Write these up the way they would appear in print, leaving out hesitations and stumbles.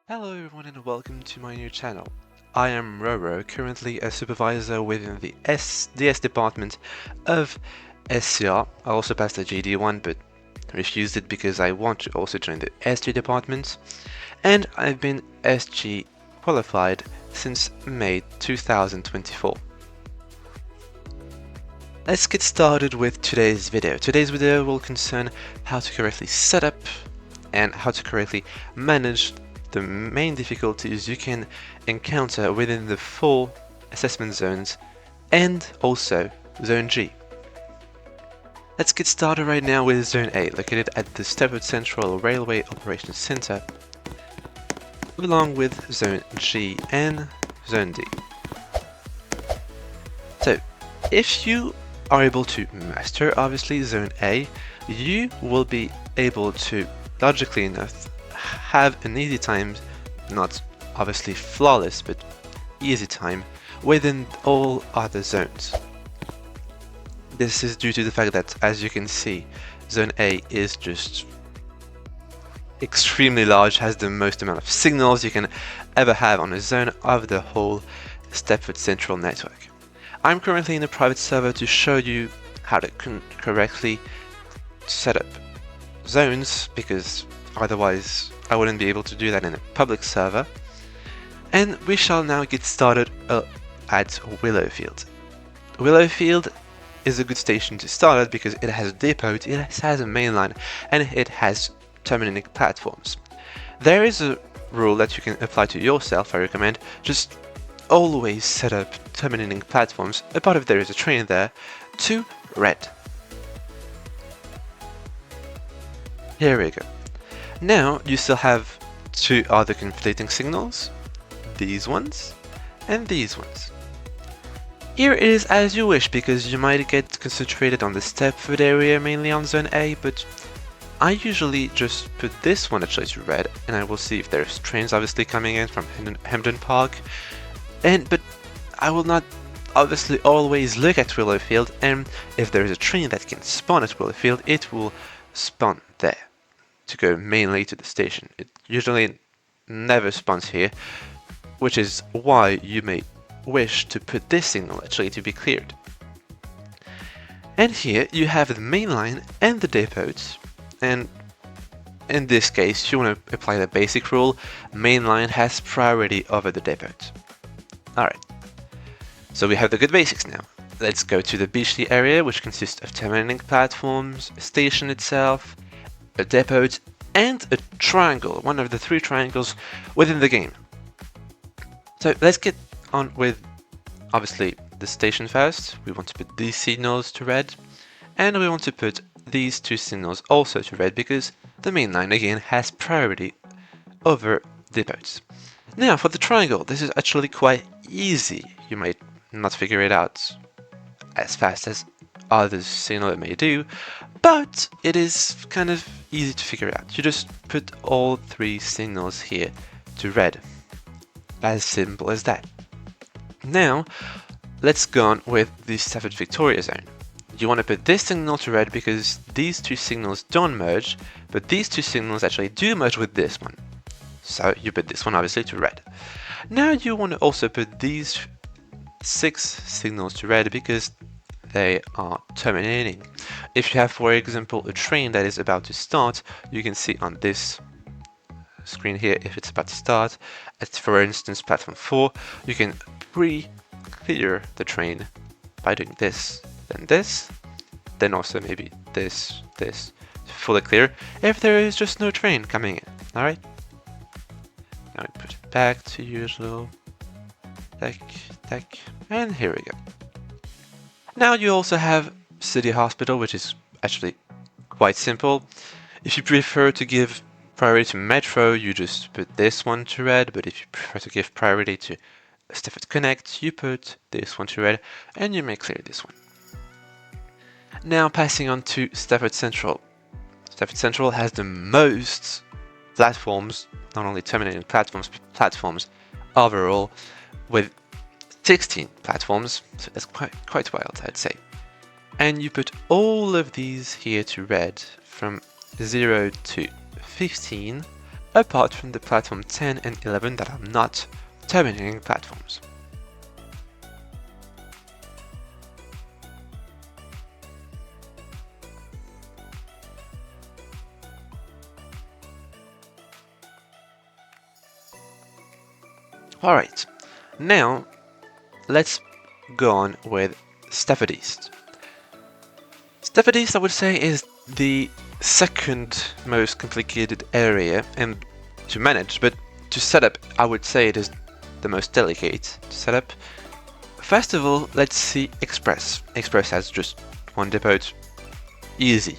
Hello everyone and welcome to my new channel. I am Roro, currently a supervisor within the DS department of SCR. I also passed the GD1 but refused it because I want to also join the SG department, and I've been SG qualified since May 2024. Let's get started with today's video. Today's video will concern how to correctly set up and how to correctly manage the main difficulties you can encounter within the 4 assessment zones and also Zone G. Let's get started right now with Zone A, located at the Stepford Central Railway Operations Center, along with Zone G and Zone D. So, if you are able to master, obviously, Zone A, you will be able to, logically enough, have an easy time, not obviously flawless, but easy time within all other zones. This is due to the fact that, as you can see, Zone A is just extremely large, has the most amount of signals you can ever have on a zone of the whole Stepford Central network. I'm currently in a private server to show you how to correctly set up zones, because otherwise I wouldn't be able to do that in a public server. And we shall now get started at Willowfield. Willowfield is a good station to start at because it has a depot, it has a main line, and it has terminating platforms. There is a rule that you can apply to yourself. I recommend just always set up terminating platforms, apart if there is a train there, to red. Here we go. Now you still have 2 other conflicting signals, these ones and these ones. Here it is as you wish, because you might get concentrated on the Stepford area, mainly on Zone A, but I usually just put this one actually to red, and I will see if there's trains obviously coming in from Hampden Park, but I will not obviously always look at Willowfield, and if there is a train that can spawn at Willowfield, it will spawn there to go mainly to the station. It usually never spawns here, which is why you may wish to put this signal actually to be cleared. And here you have the main line and the depots, and in this case you want to apply the basic rule: main line has priority over the depot. Alright, so we have the good basics now. Let's go to the Beachley area, which consists of terminating platforms, a station itself, a depot, and a triangle, one of the 3 triangles within the game. So let's get on with obviously the station first. We want to put these signals to red, and we want to put these 2 signals also to red because the main line again has priority over depots. Now for the triangle, this is actually quite easy. You might not figure it out as fast as other signal may do, but it is kind of easy to figure out. You just put all 3 signals here to red. As simple as that. Now let's go on with the Stepford Victoria zone. You want to put this signal to red because these 2 signals don't merge, but these 2 signals actually do merge with this one. So you put this one obviously to red. Now you want to also put these 6 signals to red because they are terminating. If you have, for example, a train that is about to start, you can see on this screen here if it's about to start at, for instance, platform 4, you can pre-clear the train by doing this, then also maybe this, to fully clear if there is just no train coming in. Alright, now we put it back to usual, and here we go. Now you also have City Hospital, which is actually quite simple. If you prefer to give priority to Metro, you just put this one to red, but if you prefer to give priority to Stepford Connect, you put this one to red, and you may clear this one. Now passing on to Stepford Central. Stepford Central has the most platforms, not only terminating platforms, but platforms overall, with 16 platforms, so that's quite wild, I'd say. And you put all of these here to red from 0 to 15 apart from the platform 10 and 11 that are not terminating platforms. Alright, now let's go on with Stepford East. Stepford East, I would say, is the second most complicated area and to manage, but to set up, I would say it is the most delicate to set up. First of all, let's see Express. Express has just one depot. Easy.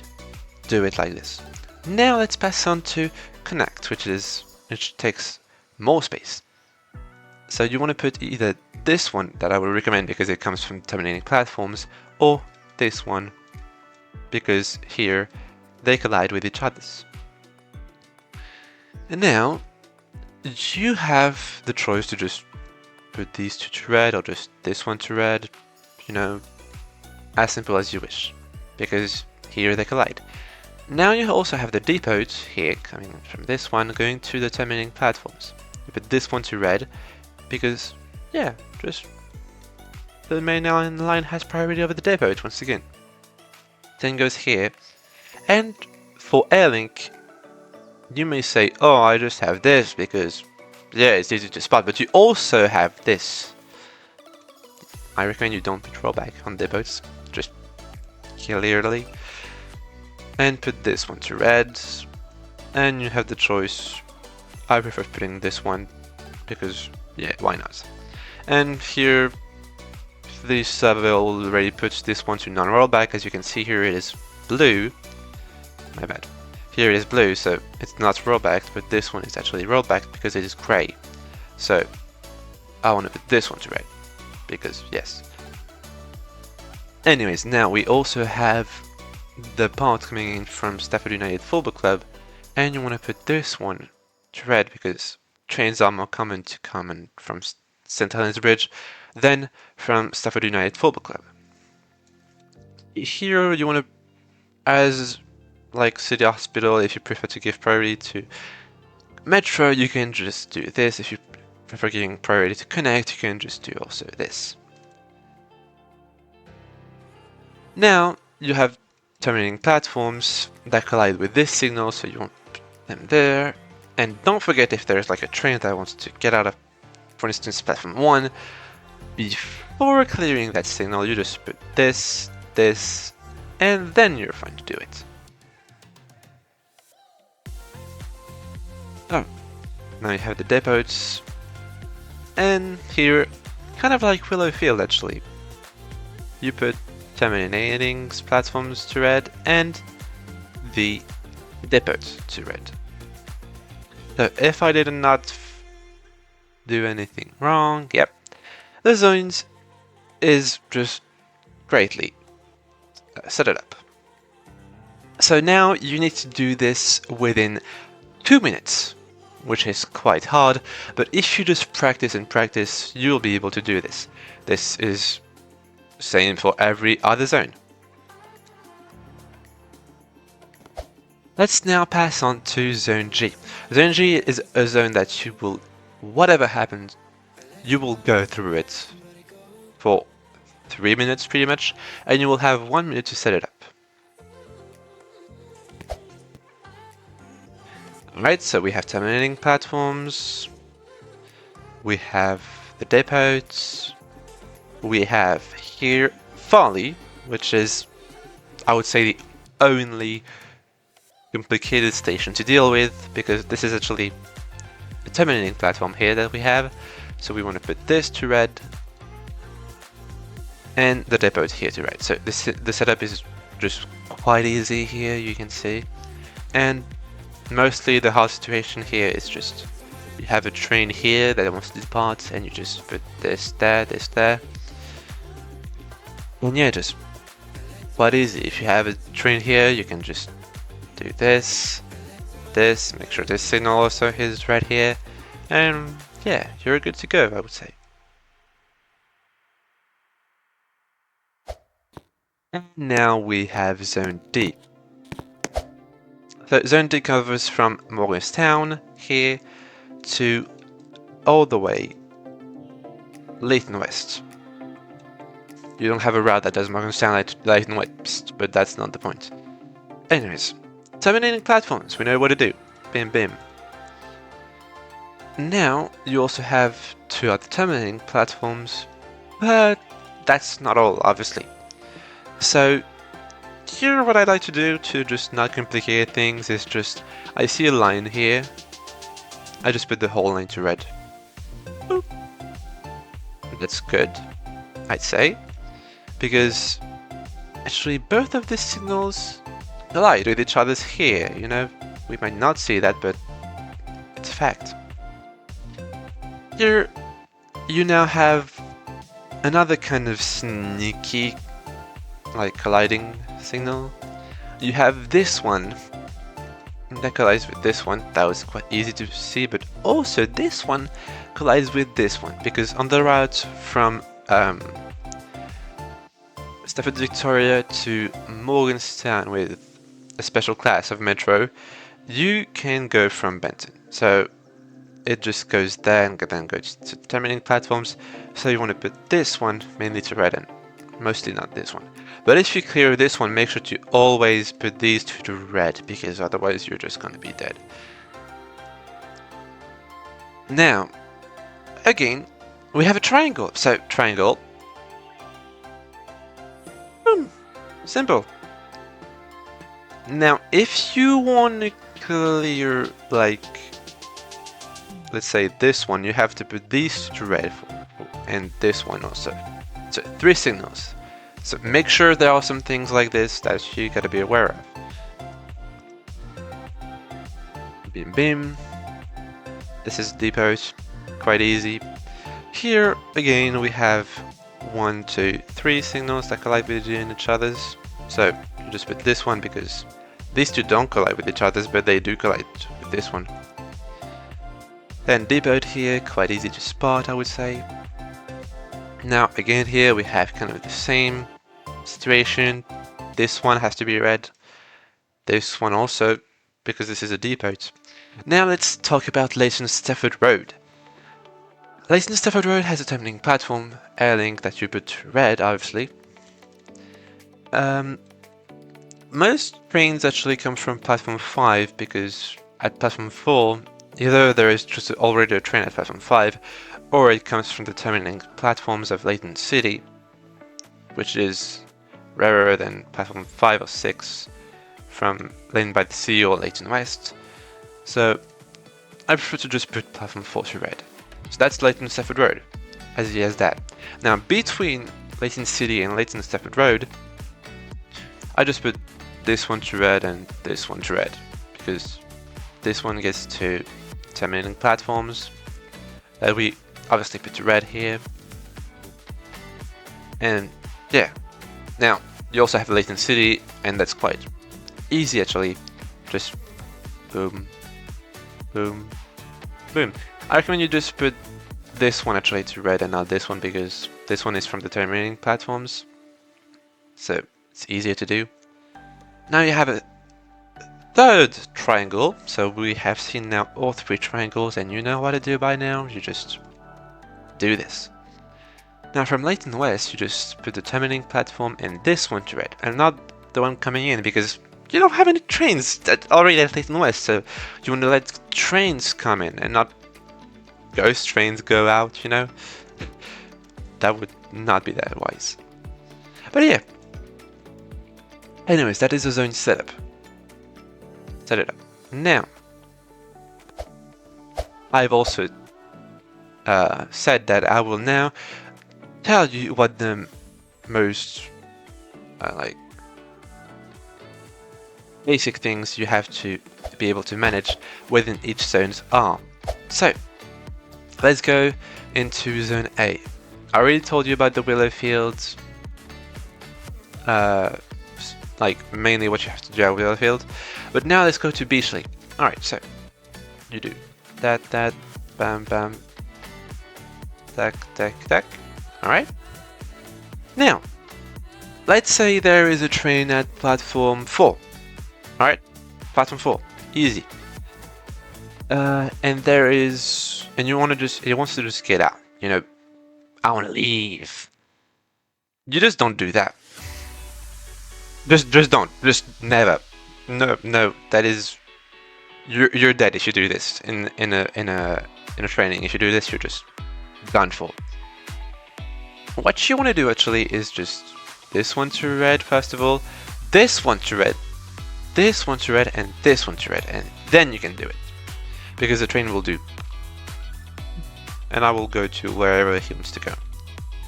Do it like this. Now let's pass on to Connect, which takes more space. So you want to put either this one that I would recommend because it comes from terminating platforms, or this one because here they collide with each other. And now you have the choice to just put these two to red or just this one to red, you know, as simple as you wish, because here they collide. Now you also have the depots here coming from this one going to the terminating platforms. You put this one to red because, yeah, just the main line has priority over the depot once again. Then goes here, and for Airlink, you may say, oh, I just have this because, yeah, it's easy to spot, but you also have this. I recommend you don't put rollback on depots, just clearly. And put this one to red, and you have the choice. I prefer putting this one because, yeah, why not? And here, the server already puts this one to non-rollback. As you can see here, it is blue. My bad. Here it is blue, so it's not rollback, but this one is actually rollback because it is gray. So I want to put this one to red because, yes. Anyways, now we also have the part coming in from Stepford United Football Club, and you want to put this one to red because trains are more common to come from St. Helens Bridge than from Stepford United Football Club. Here you want to, as like City Hospital, if you prefer to give priority to Metro, you can just do this. If you prefer giving priority to Connect, you can just do also this. Now you have terminating platforms that collide with this signal, so you want them there. And don't forget, if there's like a train that wants to get out of, for instance, platform 1, before clearing that signal, you just put this, this, and then you're fine to do it. Oh, now you have the depots, and here, kind of like Willow Field actually, you put terminating platforms to red and the depots to red. So if I did not do anything wrong, yep, the zones is just greatly set it up. So now you need to do this within 2 minutes, which is quite hard, but if you just practice and practice, you'll be able to do this. This is same for every other zone. Let's now pass on to Zone G. Zone G is a zone that you will, whatever happens, you will go through it for 3 minutes pretty much, and you will have 1 minute to set it up. Alright, so we have terminating platforms, we have the depots, we have here Farley, which is, I would say, the only complicated station to deal with, because this is actually a terminating platform here that we have. So we want to put this to red and the depot here to red. So the setup is just quite easy here, you can see. And mostly the hard situation here is just you have a train here that wants to depart, and you just put this there, this there. And yeah, just quite easy. If you have a train here, you can just do this, this, make sure this signal also is right here, and yeah, you're good to go, I would say. And now we have Zone D. So Zone D covers from Morganstown here to all the way Leighton West. You don't have a route that does Morganstown Leighton West, but that's not the point. Anyways, terminating platforms, we know what to do. Bim bim. Now, you also have 2 other terminating platforms, but that's not all, obviously. So, here what I'd like to do to just not complicate things is just, I see a line here, I just put the whole line to red. Boop. That's good, I'd say, because actually both of these signals collide with each other's here, you know? We might not see that, but it's a fact. Here, you now have another kind of sneaky, like, colliding signal. You have this one that collides with this one. That was quite easy to see, but also this one collides with this one, because on the route from Stepford Victoria to Morganstown with a special class of metro, you can go from Benton. So it just goes there and then goes to terminating platforms. So you want to put this one mainly to red and mostly not this one. But if you clear this one, make sure to always put these 2 to red, because otherwise you're just going to be dead. Now, again, we have a triangle. So triangle. Boom. Simple. Now, if you want to clear, like, let's say this one, you have to put these to red and this one also. So 3 signals. So make sure there are some things like this that you gotta be aware of. Bim bim. This is depot, quite easy. Here again we have 1, 2, 3 signals that collide with each other's. So you just put this one because these 2 don't collide with each other's, but they do collide with this one. Then depot here, quite easy to spot, I would say. Now again here we have kind of the same situation. This one has to be red. This one also, because this is a depot. Now let's talk about Leighton Stepford Road. Leighton Stepford Road has a terminating platform, Airlink, that you put red, obviously. Most trains actually come from platform 5, because at platform 4, either there is just already a train at platform 5, or it comes from the terminating platforms of Leighton City, which is rarer than platform 5 or 6 from Leighton by the Sea or Leighton West. So I prefer to just put platform 4 to red. So that's Leighton Stepford Road, as easy as that. Now between Leighton City and Leighton Stepford Road, I just put this one to red and this one to red, because this one gets to terminating platforms that we obviously put to red here. And yeah, now you also have Leighton City, and that's quite easy actually. Just boom, boom, boom. I recommend you just put this one actually to red and not this one, because this one is from the terminating platforms, so it's easier to do. Now you have a 3rd triangle, so we have seen now all 3 triangles, and you know what to do by now. You just do this. Now from Leighton West, you just put the terminating platform and this one to red, and not the one coming in, because you don't have any trains that already at Leighton West, so you want to let trains come in and not ghost trains go out, you know? That would not be that wise. But yeah. Anyways, that is the zone setup. Set it up. Now, I've also said that I will now tell you what the most like basic things you have to be able to manage within each zones are. So let's go into zone A. I already told you about the willow fields, like mainly what you have to do at willow field, but now let's go to Beachley. Alright, so you do that, bam, bam, tack, tack, tack. Alright. Now, let's say there is a train at platform 4. Alright, platform 4. Easy. And you want to just, it wants to just get out. You know, I want to leave. You just don't do that. Just don't. Just never. No. That is, you're dead if you do this in a training. If you do this, you're just done for. What you want to do actually is just this one to red first of all, this one to red, this one to red, and this one to red, and then you can do it. Because the train will do. And I will go to wherever he wants to go.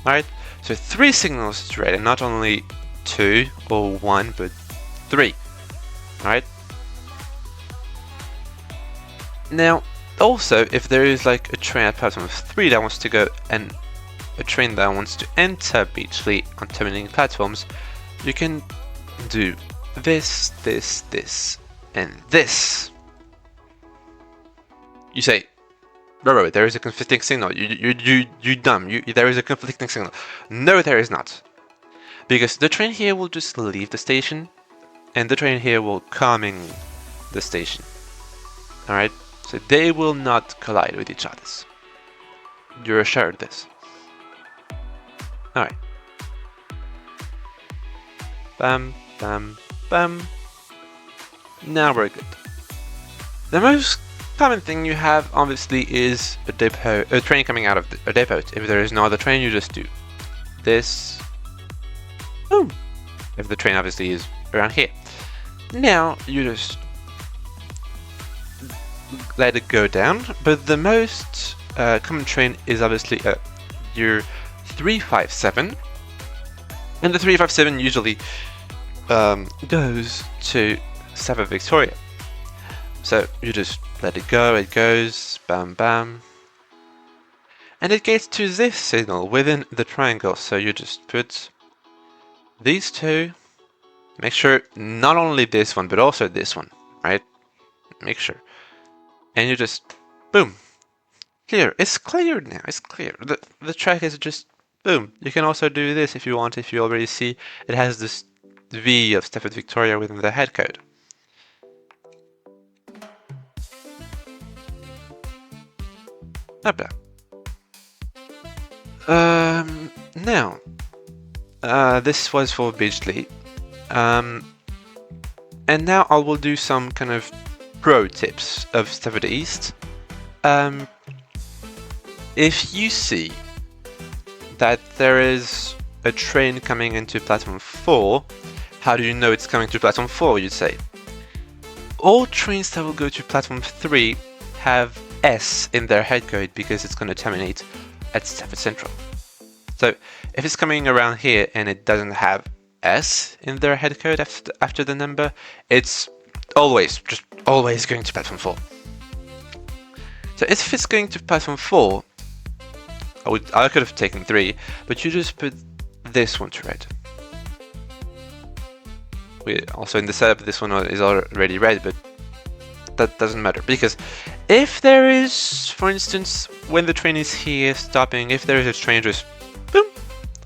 Alright? So 3 signals to red, and not only 2 or 1, but 3. Alright? Now, also, if there is like a train at platform 3 that wants to go, and a train that wants to enter Beachley on terminating platforms, you can do this, and this. You say, bro, there is a conflicting signal. You dumb. There is a conflicting signal. No, there is not. Because the train here will just leave the station, and the train here will come in the station. Alright? So they will not collide with each other. You're assured this. Alright. Bam, bam, bam. Now we're good. The most common thing you have obviously is a train coming out of a depot. If there is no other train, you just do this. Boom. If the train obviously is around here. Now you just let it go down, but the most common train is obviously your 357, and the 357 usually goes to Stepford Victoria. So you just let it go, it goes, bam bam, and it gets to this signal within the triangle. So you just put these two, make sure not only this one but also this one, right? Make sure, and you just boom, clear. It's cleared now. It's clear. The track is just boom. You can also do this if you want. If you already see it has this V of Stepford Victoria within the head code. Not bad. Now, this was for Beachley. And now I will do some kind of pro tips of Stepford East. If you see that there is a train coming into platform 4, how do you know it's coming to platform 4, you'd say? All trains that will go to platform 3 have S in their head code because it's going to terminate at Stepford Central. So if it's coming around here and it doesn't have S in their head code after the number, it's just always going to platform 4. So if it's going to platform 4, I could have taken 3, but you just put this one to red. Also in the setup, this one is already red, but that doesn't matter, because if there is, for instance, when the train is here stopping, if there is a train just boom,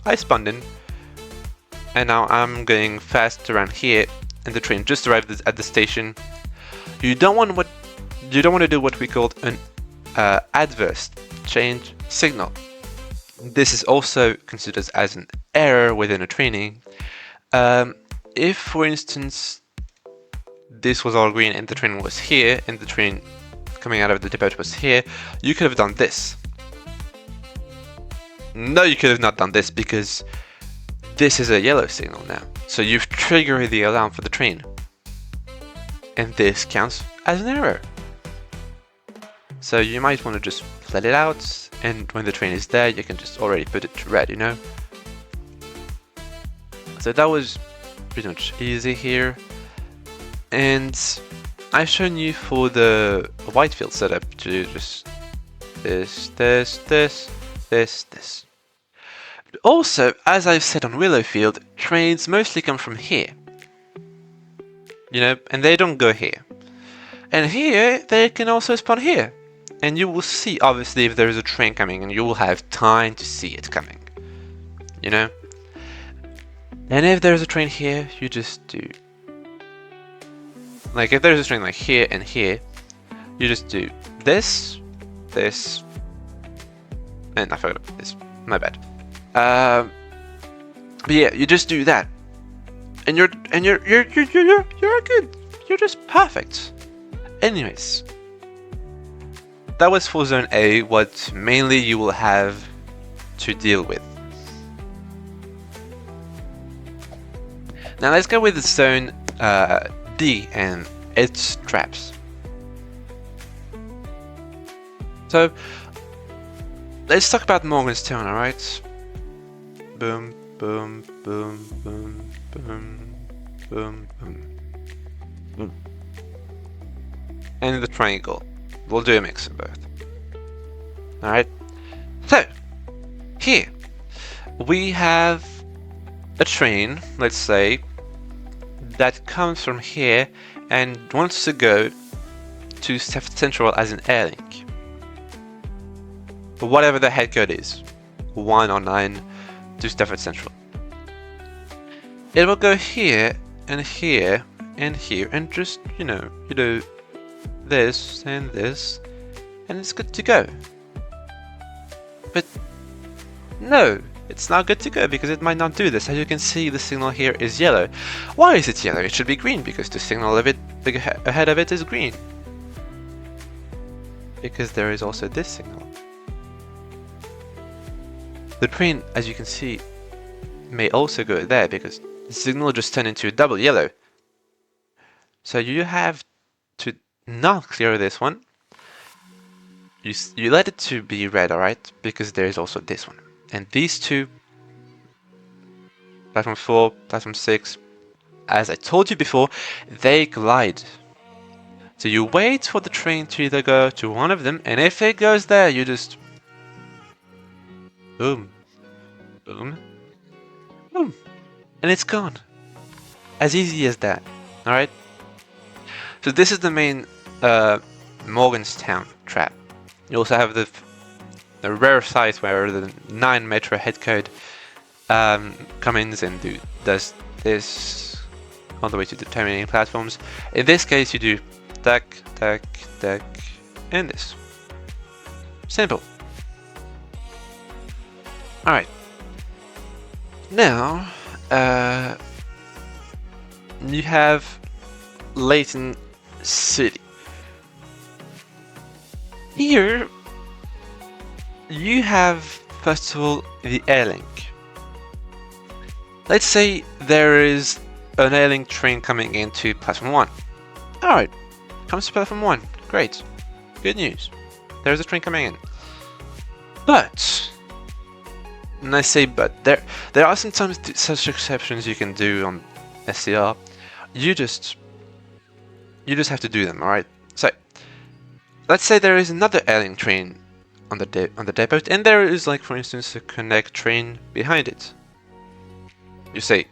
I spawned in, and now I'm going fast around here, and the train just arrived at the station. You don't want to do what we called an adverse change signal. This is also considered as an error within a training. If, for instance, this was all green and the train was here, and the train coming out of the depot was here, you could have done this. No, you could have not done this, because this is a yellow signal now. So you've triggered the alarm for the train. And this counts as an error. So you might want to just let it out, and when the train is there, you can just already put it to red, you know? So that was pretty much easy here. And I've shown you for the Whitefield setup to do just this. But also, as I've said on Willowfield, trains mostly come from here. You know, and they don't go here. And here, they can also spawn here. And you will see, obviously, if there is a train coming, and you will have time to see it coming. You know? And if there's a train here, you just do like if there's a train like here and here, you just do this, this, and I forgot this. My bad. But yeah, you just do that, and you're good. You're just perfect. Anyways, that was for Zone A. What mainly you will have to deal with. Now let's go with Zone D and its traps. So let's talk about Morganstown, alright? Boom, boom, boom, boom, boom, boom, boom, boom. And the triangle. We'll do a mix of both. Alright? So, here we have a train, let's say, that comes from here and wants to go to Stepford Central as an airlink. Whatever the head code is, 1 or 9 to Stepford Central. It will go here and here and here and just, you do this and this, and it's good to go. But no, it's not good to go because it might not do this. As you can see, the signal here is yellow. Why is it yellow? It should be green because the signal of it ahead of it is green. Because there is also this signal. The train, as you can see, may also go there because the signal just turned into a double yellow. So you have to not clear this one. You let it to be red, alright? Because there is also this one. And these two, platform 4, platform 6, as I told you before, they glide. So you wait for the train to either go to one of them, and if it goes there, you just boom, boom, boom, and it's gone. As easy as that, alright? So this is the main Morganstown trap. You also have the rare site where the 9 metro head code comes in and does this all the way to the terminating platforms. In this case, you do tack, tack, tack, and this. Simple. Alright. Now, you have Leighton City. Here, you have, first of all, the airlink. Let's say there is an airlink train coming into platform 1. Alright, comes to platform 1. Great. Good news. There's a train coming in. But, and I say but, there are sometimes such exceptions you can do on SCR. You just have to do them, alright? So, let's say there is another airlink train on the depot, and there is, like, for instance, a connect train behind it. You say,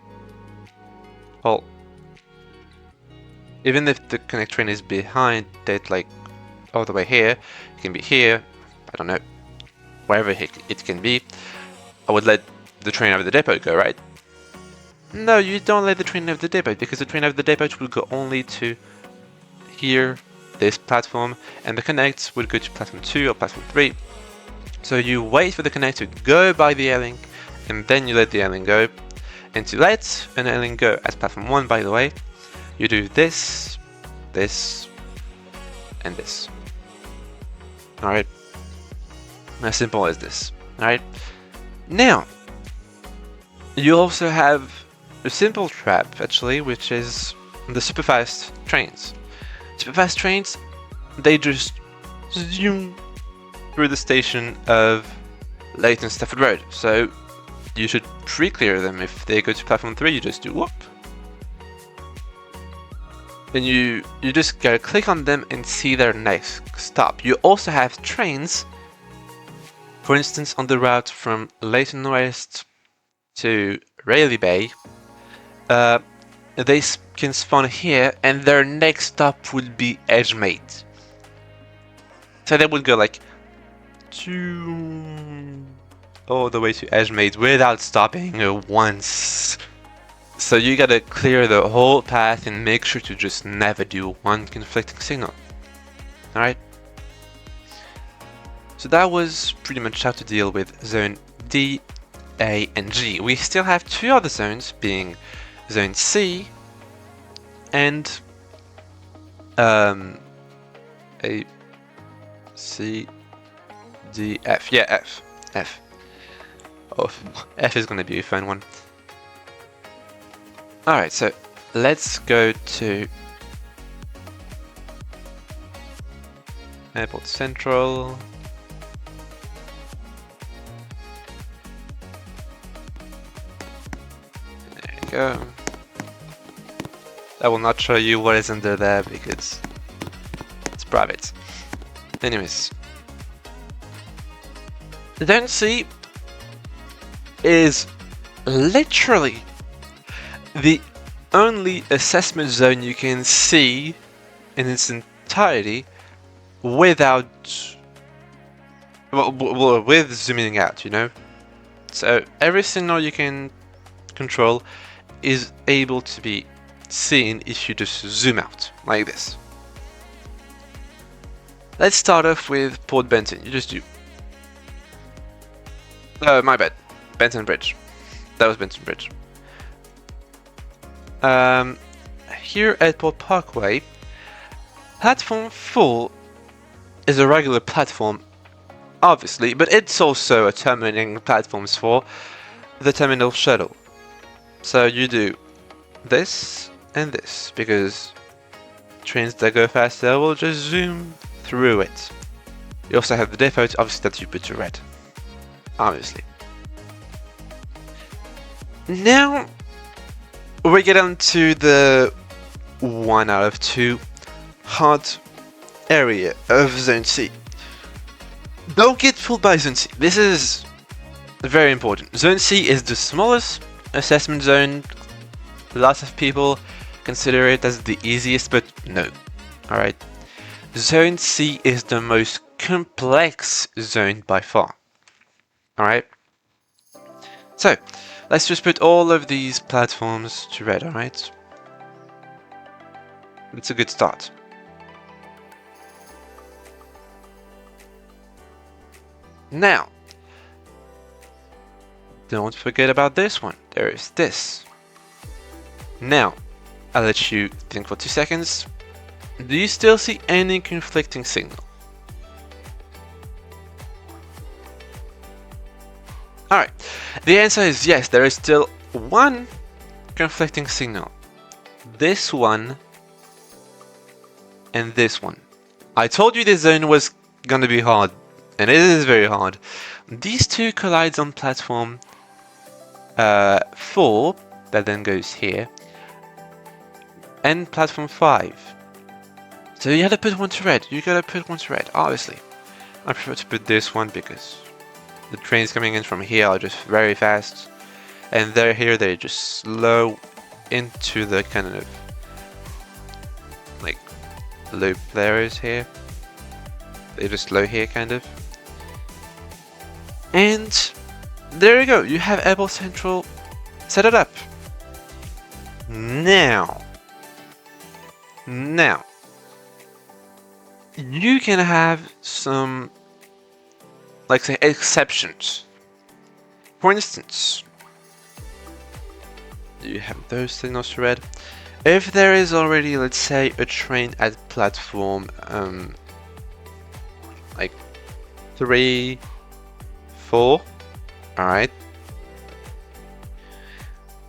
well, even if the connect train is behind it, like all the way here, it can be here, I don't know, wherever it can be, I would let the train over the depot go, right? No, you don't let the train over the depot, because the train over the depot will go only to here, this platform, and the connects would go to platform 2 or platform 3. So you wait for the connect to go by the airlink, and then you let the airlink go. And to let an airlink go at platform 1, by the way, you do this, this, and this. Alright? As simple as this. Alright? Now, you also have a simple trap, actually, which is the superfast trains. Superfast trains, they just zoom through the station of Leighton Stepford Road. So you should pre-clear them. If they go to platform 3, you just do whoop. Then you just gotta click on them and see their next stop. You also have trains, for instance, on the route from Leighton West to Rayleigh Bay. They can spawn here, and their next stop would be Edgemate. So they would go like all the way to Edgemate without stopping once. So you gotta clear the whole path and make sure to just never do one conflicting signal. Alright? So that was pretty much how to deal with zone D, A, and G. We still have two other zones, being zone C and A, C, D, F. Yeah, F. Oh, F is gonna be a fun one. Alright, so let's go to Airport Central. There you go. I will not show you what is under there because it's private. Anyways. Zone C is literally the only assessment zone you can see in its entirety without, well, with zooming out, you know? So every signal you can control is able to be seen if you just zoom out, like this. Let's start off with Port Benton. You just do... my bad. Benton Bridge. That was Benton Bridge. Here at Port Parkway, platform 4 is a regular platform, obviously, but it's also a terminating platforms for the terminal shuttle. So you do this and this, because trains that go faster will just zoom through it. You also have the depot, obviously, that you put to red, obviously. Now we get on to the 1 out of 2 hard area of Zone C. Don't get fooled by Zone C. This is very important. Zone C is the smallest assessment zone. Lots of people consider it as the easiest, but no. Alright. Zone C is the most complex zone by far. Alright. So, let's just put all of these platforms to red, alright? It's a good start. Now, don't forget about this one. There is this. Now, I'll let you think for 2 seconds. Do you still see any conflicting signal? Alright, the answer is yes, there is still one conflicting signal. This one and this one. I told you this zone was gonna be hard, and it is very hard. These two collides on platform 4, that then goes here, and platform 5. So you gotta put one to red. You gotta put one to red, obviously. I prefer to put this one because the trains coming in from here are just very fast, and they're here, they just slow into the kind of like loop there is here. They just slow here, kind of. And there you go. You have Airport Central set it up. Now, you can have some, like, say, exceptions. For instance, you have those signals to red. If there is already, let's say, a train at platform like 3, 4, alright,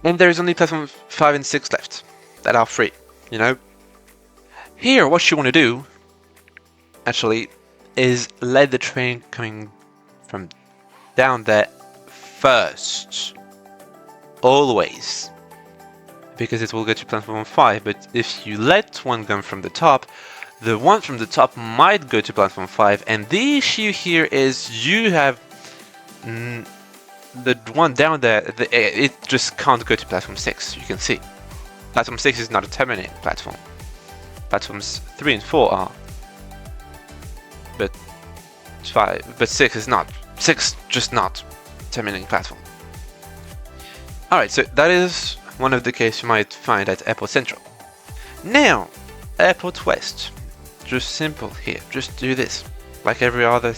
and there's only platform 5 and 6 left that are free, you know, here what you want to do actually is let the train coming from down there first, always, because it will go to platform 5. But if you let one come from the top, the one from the top might go to platform 5, and the issue here is you have the one down there, it just can't go to platform 6. You can see platform 6 is not a terminating platform. Platforms 3 and 4 are, but 6 is not. 6 just not terminating platform. Alright, so that is one of the cases you might find at Airport Central. Now, Airport West. Just simple here. Just do this, like every other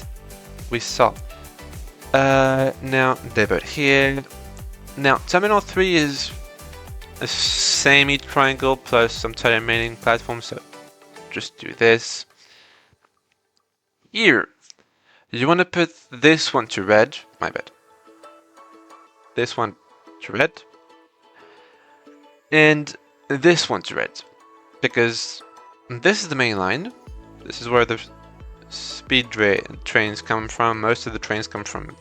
we saw. Now, they're both here. Now, Terminal 3 is a semi-triangle plus some terminating platforms, so just do this. Here, you want to put this one to red. My bad. This one to red. And this one to red. Because this is the main line. This is where the speed trains come from. Most of the trains come from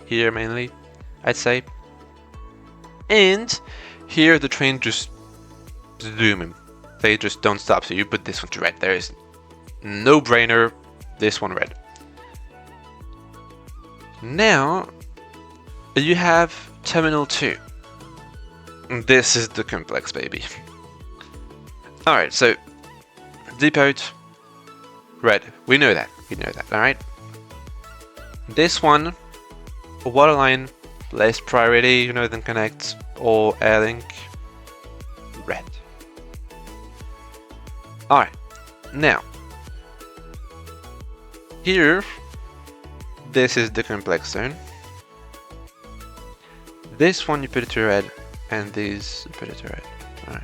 here mainly, I'd say. And here the train just zooming. They just don't stop, so you put this one to red. There is no brainer, this one red. Now you have Terminal 2. This is the complex baby. Alright, so depot red. We know that. Alright. This one, waterline, less priority, than Connect or Airlink, red. Alright, now, here, this is the complex zone. This one you put it to red, and these you put it to red. Alright.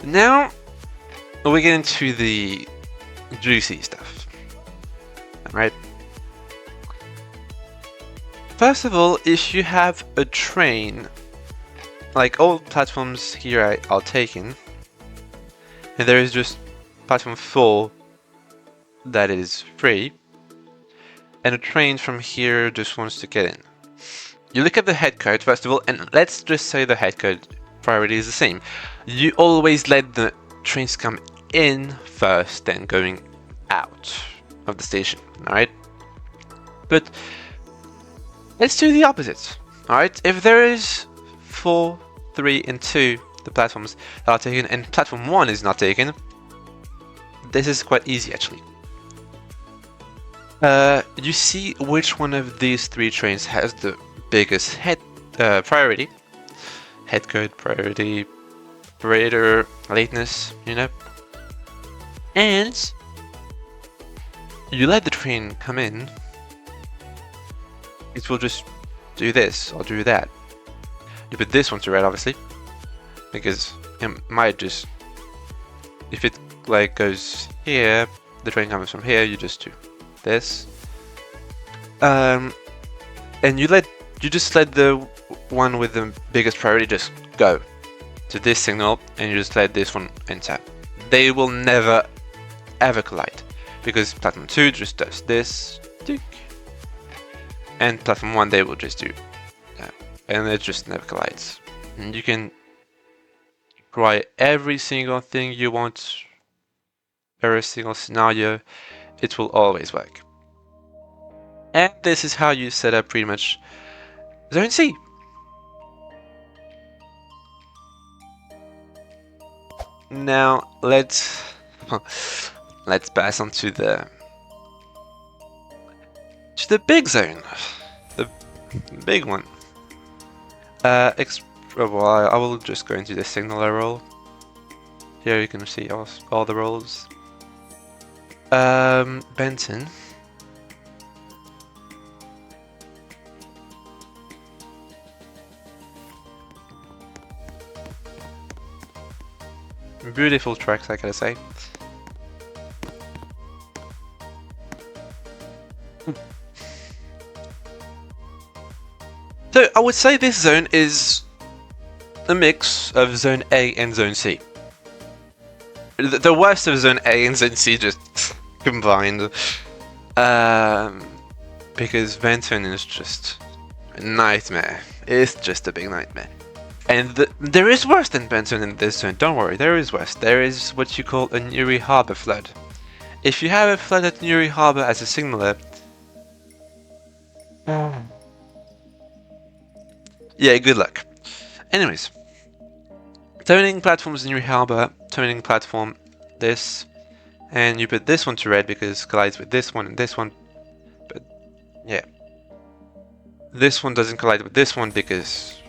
Now, we get into the juicy stuff. Alright. First of all, if you have a train, like all platforms here are taken, and there is just platform 4 that is free, and a train from here just wants to get in. You look at the head code first of all, and let's just say the head code priority is the same. You always let the trains come in first, then going out of the station, alright? But let's do the opposite, alright? If there is 4, 3, and 2, the platforms that are taken, and platform 1 is not taken, this is quite easy actually. You see which one of these 3 trains has the biggest head priority, head code, priority, operator, lateness, and you let the train come in. It will just do this or do that. You put this one to red, obviously, because it might just, if it like goes here, the train comes from here, you just do this. And you just let the one with the biggest priority just go to this signal, and you just let this one enter. They will never ever collide, because platform 2 just does this, tick, and platform 1 they will just do that, and it just never collides. And you can try every single thing you want, every single scenario, it will always work. And this is how you set up pretty much Zone C. Now let's pass on to the big zone, the big one. Well, I will just go into the signaler role. Here you can see all the roles. Benton. Beautiful tracks, I gotta say. So I would say this zone is a mix of Zone A and Zone C. The worst of Zone A and Zone C just combined. Because Benton is just a nightmare. It's just a big nightmare. And there is worse than Benton in this zone, don't worry, there is worse. There is what you call a Newry Harbour flood. If you have a flood at Newry Harbour as a signaler, yeah, good luck. Anyways, terminating platforms in Newry Harbour, terminating platform this, and you put this one to red because it collides with this one and this one, but yeah. This one doesn't collide with this one because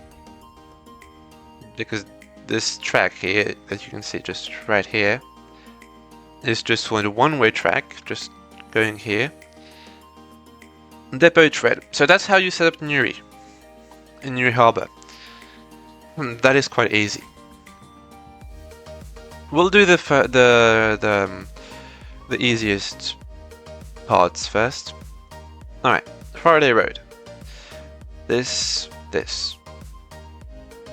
because this track here, as you can see just right here, is just one-way track, just going here. Depot tread. So that's how you set up Newry, in Newry Harbour. That is quite easy. We'll do the easiest parts first. Alright, Faraday Road. This.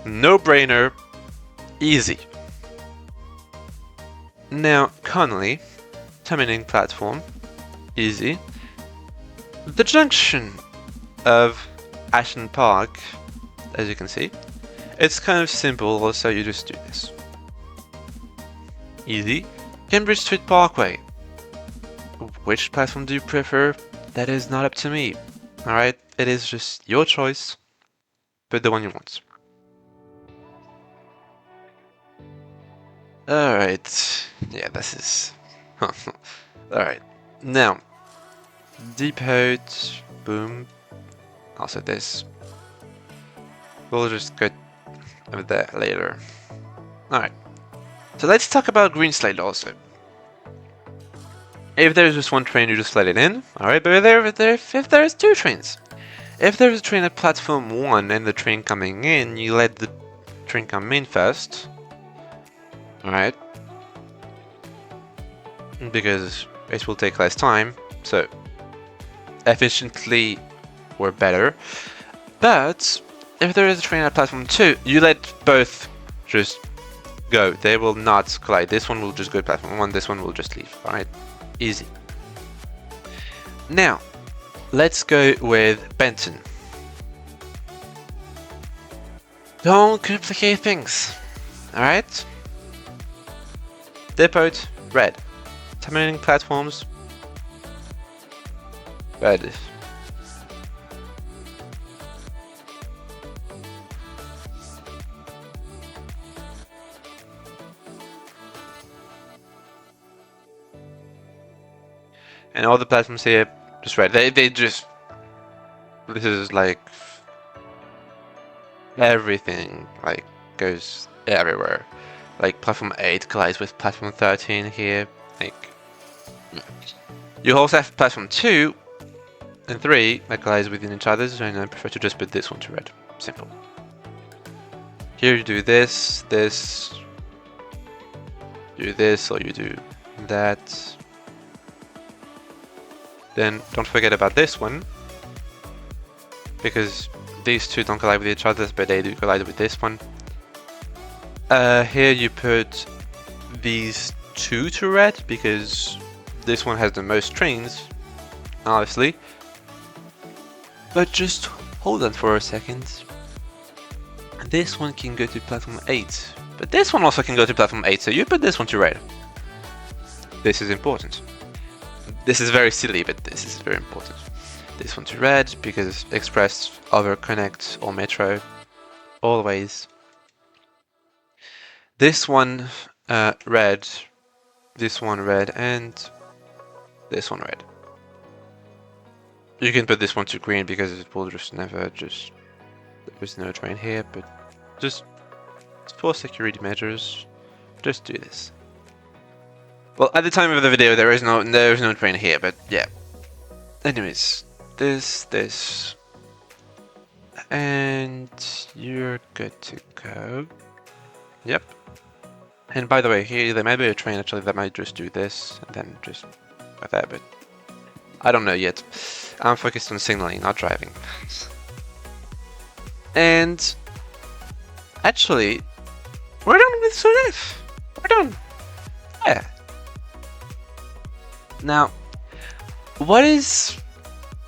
No-brainer, easy. Now, Connolly, terminating platform, easy. The junction of Ashton Park, as you can see, it's kind of simple, so you just do this. Easy. Cambridge Street Parkway. Which platform do you prefer? That is not up to me. Alright, it is just your choice. Put the one you want. Alright. Yeah, this is... Alright. Now. Depot. Boom. Also this. We'll just go over there later. Alright. So let's talk about green slide also. If there's just one train, you just let it in. Alright, but if there's two trains. If there's a train at platform 1 and the train coming in, you let the train come in first. Alright. Because it will take less time, so efficiently or better. But if there is a train at platform 2, you let both just go. They will not collide. This one will just go to platform 1, this one will just leave. Alright? Easy. Now, let's go with Benton. Don't complicate things. Alright? Depot, red. Terminating platforms, red. And all the platforms here, just red. They just... This is like... Everything, like, goes everywhere. Like, platform 8 collides with platform 13 here. Like... You also have platform 2 and 3 that collides within each other, and I prefer to just put this one to red. Simple. Here you do this, this... Do this, or you do that. Then don't forget about this one, because these two don't collide with each other, but they do collide with this one. Here you put these two to red, because this one has the most trains, obviously. But just hold on for a second. This one can go to platform 8, but this one also can go to platform 8, so you put this one to red. This is important. This is very silly, but this is very important. This one to red, because Express over Connect or Metro, always. This one red, this one red, and this one red. You can put this one to green, because it will just never just... There's no train here, but just for security measures, just do this. Well, at the time of the video, there is no train here, but yeah. Anyways, this, and you're good to go. Yep. And by the way, here there might be a train actually that might just do this, and then just like that, but I don't know yet. I'm focused on signaling, not driving. And actually, we're done with Surf. We're done. Yeah. Now, what is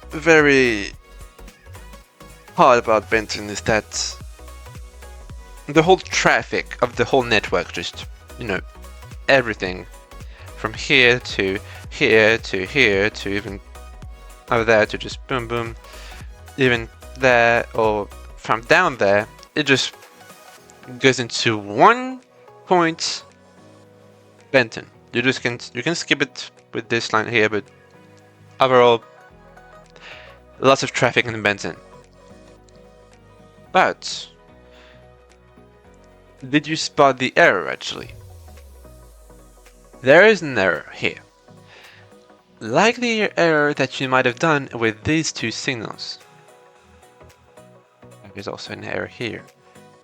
very hard about Benton is that the whole traffic of the whole network, just, you know, everything from here to here to here to even over there to just boom boom, even there or from down there, it just goes into one point, Benton. You can skip it with this line here, but overall, lots of traffic in Benton. But did you spot the error actually? There is an error here. Like the error that you might have done with these two signals. There's also an error here.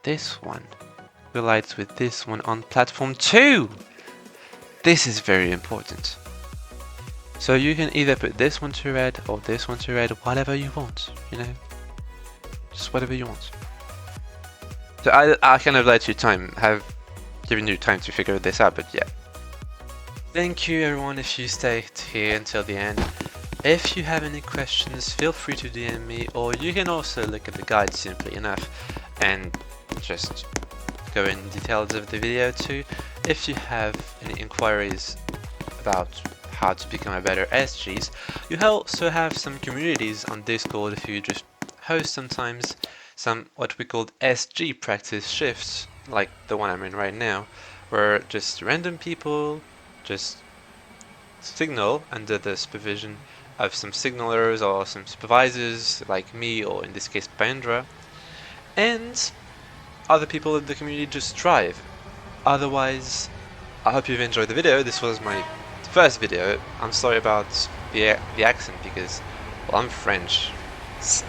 This one relates with this one on platform 2. This is very important. So you can either put this one to red or this one to red, whatever you want, you know? Just whatever you want. So I kind of let you have given you time to figure this out, but yeah. Thank you everyone if you stayed here until the end. If you have any questions, feel free to DM me, or you can also look at the guide simply enough and just go in details of the video too. If you have any inquiries about how to become a better SGs, you also have some communities on Discord who just host sometimes some what we call SG practice shifts, like the one I'm in right now, where just random people just signal under the supervision of some signalers or some supervisors like me, or in this case Bandra, and other people in the community just strive. Otherwise, I hope you've enjoyed the video. This was my first video. I'm sorry about the accent because, well, I'm French, so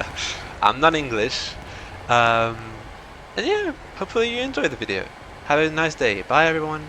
I'm not English. And yeah, hopefully you enjoyed the video. Have a nice day. Bye everyone.